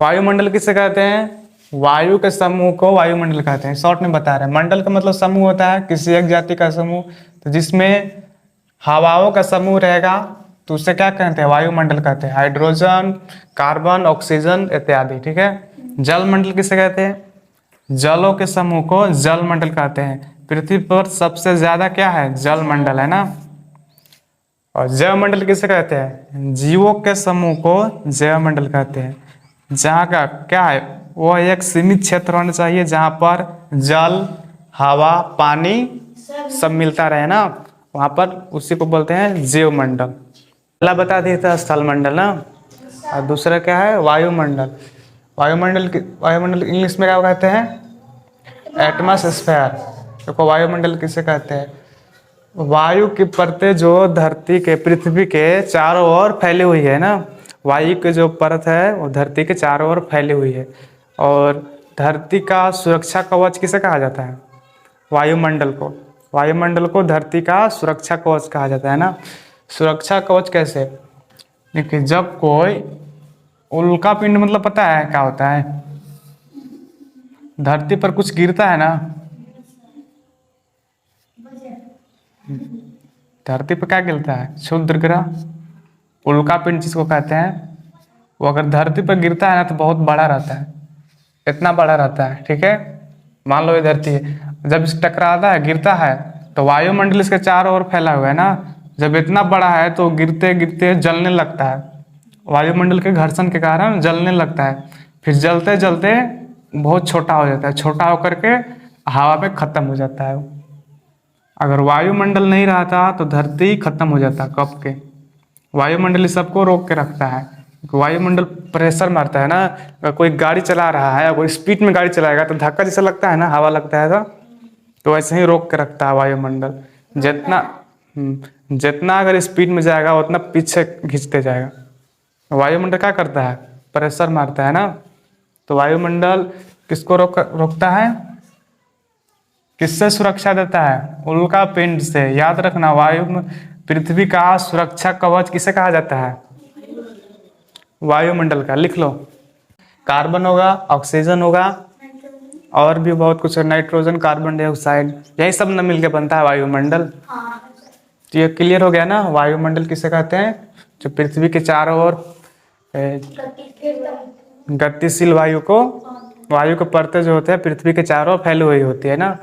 वायुमंडल किसे कहते हैं? वायु के समूह को वायुमंडल कहते हैं। शॉर्ट में बता रहे हैं, मंडल का मतलब समूह होता है, किसी एक जाति का समूह। तो जिसमें हवाओं का समूह रहेगा तो उसे क्या कहते हैं? वायुमंडल कहते हैं। हाइड्रोजन, कार्बन, ऑक्सीजन इत्यादि। ठीक है। जलमंडल किसे कहते हैं? जलों के समूह को जलमंडल कहते हैं। पृथ्वी पर सबसे ज्यादा क्या है? जलमंडल है ना। और जैवमंडल किसे कहते हैं? जीवों के समूह को जैवमंडल कहते हैं। जहाँ का क्या है? वो एक सीमित क्षेत्र होना चाहिए जहाँ पर जल, हवा, पानी सब मिलता रहे ना, वहाँ पर उसी को बोलते हैं जैवमंडल। पहला बता दिया था स्थलमंडल ना, और दूसरा क्या है? वायुमंडल। वायुमंडल इंग्लिश में क्या कहते हैं? एटमॉस्फेयर। देखो वायुमंडल किसे कहते हैं? वायु की परतें जो धरती के, पृथ्वी के चारों ओर फैली हुई है ना, वायु की जो परत है वो धरती के चारों ओर फैली हुई है। और धरती का सुरक्षा कवच किसे कहा जाता है? वायुमंडल को। वायुमंडल को धरती का सुरक्षा कवच कहा जाता है ना। सुरक्षा कवच कैसे? देखिए, जब कोई उल्का पिंड, मतलब पता है क्या होता है? धरती पर कुछ गिरता है ना, धरती पर क्या गिरता है? क्षुद्र ग्रह, उल्का पिंड जिसको कहते हैं, वो अगर धरती पर गिरता है ना तो बहुत बड़ा रहता है, इतना बड़ा रहता है। ठीक है। मान लो ये धरती है, जब इस टकराता है, गिरता है, तो वायुमंडल इसके चारों ओर फैला हुआ है ना, जब इतना बड़ा है तो गिरते गिरते जलने लगता है। वायुमंडल के घर्षण के कारण जलने लगता है, फिर जलते जलते बहुत छोटा हो जाता है, छोटा होकर के हवा में खत्म हो जाता है। अगर वायुमंडल नहीं रहता तो धरती खत्म हो जाता कब के। वायुमंडल इस सबको रोक के रखता है। वायुमंडल प्रेशर मारता है ना, अगर कोई गाड़ी चला रहा है, कोई स्पीड में गाड़ी चलाएगा तो धक्का जैसा लगता है ना, हवा लगता है तो वैसे ही रोक के रखता है वायुमंडल। जितना अगर स्पीड में जाएगा उतना पीछे खींचते जाएगा। वायुमंडल क्या करता है? प्रेशर मारता है ना। तो वायुमंडल किसको रोकता है? किससे सुरक्षा देता है? उल्का पिंड से। याद रखना, पृथ्वी का सुरक्षा कवच किसे कहा जाता है? वायुमंडल का। लिख लो, कार्बन होगा, ऑक्सीजन होगा, और भी बहुत कुछ है, नाइट्रोजन, कार्बन डाइऑक्साइड, यही सब न मिलके बनता है वायुमंडल। तो ये क्लियर हो गया ना, वायुमंडल किसे कहते हैं? जो पृथ्वी के चारों ओर गतिशील वायु के परतें जो होते हैं पृथ्वी के चारों ओर फैली हुई होती है ना,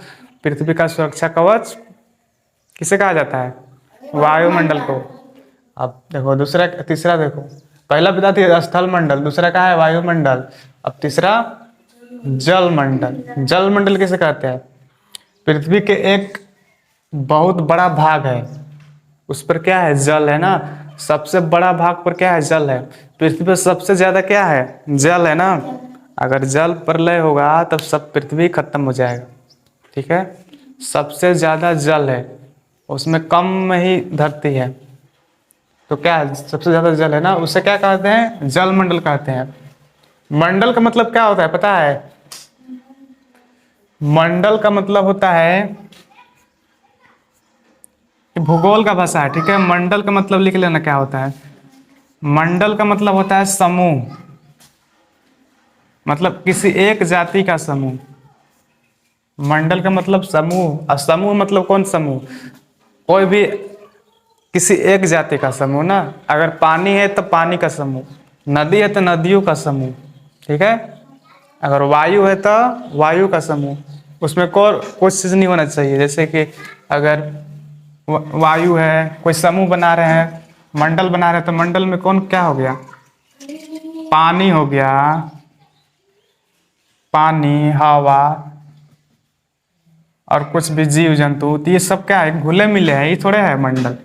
पृथ्वी का सुरक्षा कवच किसे कहा जाता है? वायुमंडल को। अब देखो दूसरा, तीसरा देखो, पहला बता दिया स्थलमंडल, दूसरा क्या है? वायुमंडल। अब तीसरा जलमंडल। जलमंडल किसे कहते हैं? पृथ्वी के एक बहुत बड़ा भाग है, उस पर क्या है? जल है ना। सबसे बड़ा भाग पर क्या है? जल है। पृथ्वी पर सबसे ज्यादा क्या है? जल है ना। अगर जल प्रलय होगा तब सब पृथ्वी खत्म हो जाएगा। ठीक है। सबसे ज्यादा जल है, उसमें कम में ही धरती है, तो क्या है? सबसे ज्यादा जल है ना, उसे क्या कहते हैं? जलमंडल कहते हैं। मंडल का मतलब क्या होता है पता है? मंडल का मतलब होता है, भूगोल का भाषा है। ठीक है। मंडल का मतलब लिख लेना क्या होता है। मंडल का मतलब होता है समूह, मतलब किसी एक जाति का समूह। मंडल का मतलब समूह, और समूह मतलब कौन समूह? कोई भी किसी एक जाति का समूह ना। अगर पानी है तो पानी का समूह, नदी है तो नदियों का समूह। ठीक है। अगर वायु है तो वायु का समूह, उसमें कोई चीज नहीं होना चाहिए। जैसे कि अगर वायु है, कोई समूह बना रहे हैं, मंडल बना रहे हैं, तो मंडल में कौन क्या हो गया? पानी हो गया, पानी, हवा और कुछ भी जीव जंतु, तो ये सब क्या है? घुले मिले हैं, ये थोड़े है मंडल।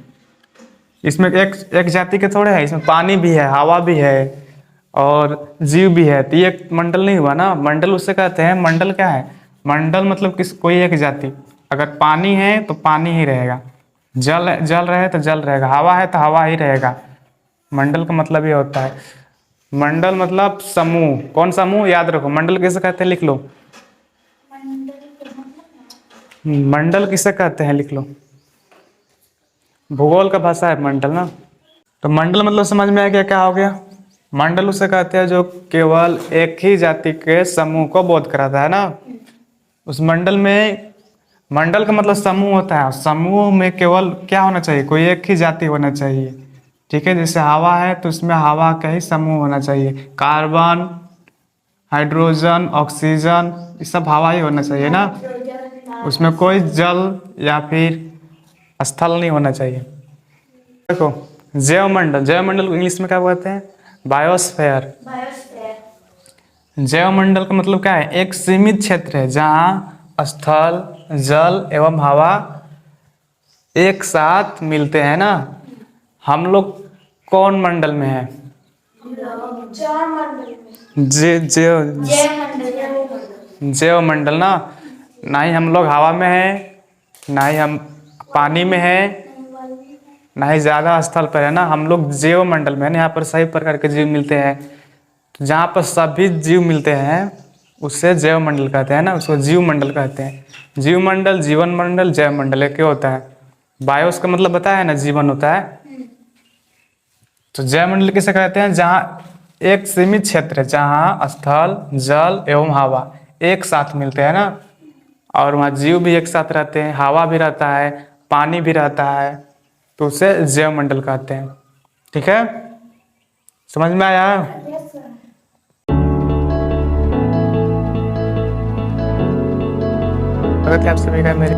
इसमें एक जाति के थोड़े है, इसमें पानी भी है, हवा भी है और जीव भी है, तो ये मंडल नहीं हुआ ना। मंडल उससे कहते हैं, मंडल क्या है? मंडल मतलब कोई एक जाति। अगर पानी है तो पानी ही रहेगा, जल रहे तो जल रहेगा, हवा है तो हवा ही रहेगा। मंडल का मतलब ये होता है। मंडल मतलब समूह। कौन समूह? याद रखो, मंडल किसे कहते हैं? लिख लो, मंडल किसे कहते हैं? लिख लो, भूगोल का भाषा है मंडल ना। तो मंडल मतलब समझ में आ गया क्या हो गया? मंडल उसे कहते हैं जो केवल एक ही जाति के समूह को बोध कराता है ना। उस मंडल में, मंडल का मतलब समूह होता है, समूह में केवल क्या होना चाहिए, कोई एक ही जाति होना चाहिए। ठीक है, जैसे हवा है तो उसमें हवा का ही समूह होना चाहिए, कार्बन, हाइड्रोजन, ऑक्सीजन, ये सब हवा ही होना चाहिए ना। उसमें कोई जल या फिर स्थल नहीं होना चाहिए। देखो जैवमंडल, जैवमंडल को इंग्लिश में क्या कहते हैं, बायोस्फेयर। जैवमंडल का मतलब क्या है, एक सीमित क्षेत्र है जहाँ स्थल, जल एवं हवा एक साथ मिलते हैं ना। हम लोग कौन मंडल में है, जैवमंडल ना। ना ही हम लोग हवा में है, ना ही हम पानी में है, ना ही ज्यादा स्थल पर है ना। हम लोग जैवमंडल में है ना, यहाँ पर सभी प्रकार के जीव मिलते हैं। तो जहाँ पर सभी जीव मिलते हैं उससे जैवमंडल कहते हैं ना, उसको जीव मंडल कहते हैं। जीव मंडल, जीवन मंडल, जैवमंडल एक ही होता है। बायोस का मतलब बताया है ना, जीवन होता है। तो जैवमंडल किसे कहते हैं, जहाँ एक सीमित क्षेत्र है जहाँ स्थल, जल एवं हवा एक साथ मिलते हैं ना, और वहाँ जीव भी एक साथ रहते हैं, हवा भी रहता है, पानी भी रहता है, तो उसे जैवमंडल कहते हैं। ठीक है, समझ में आया। अगर आप सभी का मेरे